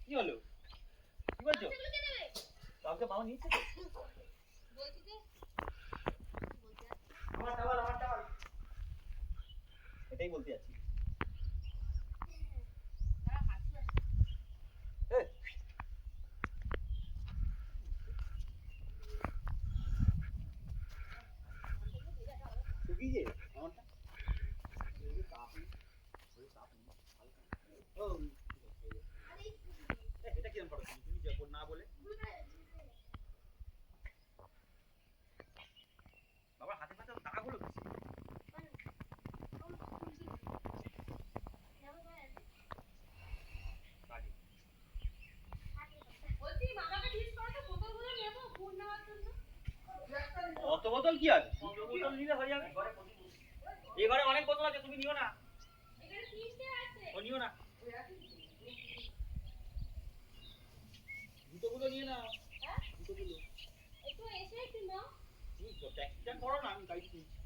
কি হলো? কি বলছো? কাউকে মাও নিয়েছে তো? বলছি যে আমার টাওয়াল। এটাই বলতে যাচ্ছি। শুকিয়ে আমারটা এটা কিরম করো তুমি যখন না বলে বাবার হাতে পাতে টাকাগুলো কিসে? অত বোতল কি আছে? দুটো বোতল নিলে হয়ে যাবে। এই ঘরে অনেক বোতল আছে, তুমি নিও না। ও নিও না। দুটো গুলো নিয়ে নাও। দুটো গুলো। একটু এসে একটু নাও। তুমি ট্যাক্সিটা করো না, আমি গাড়ি কিনছি।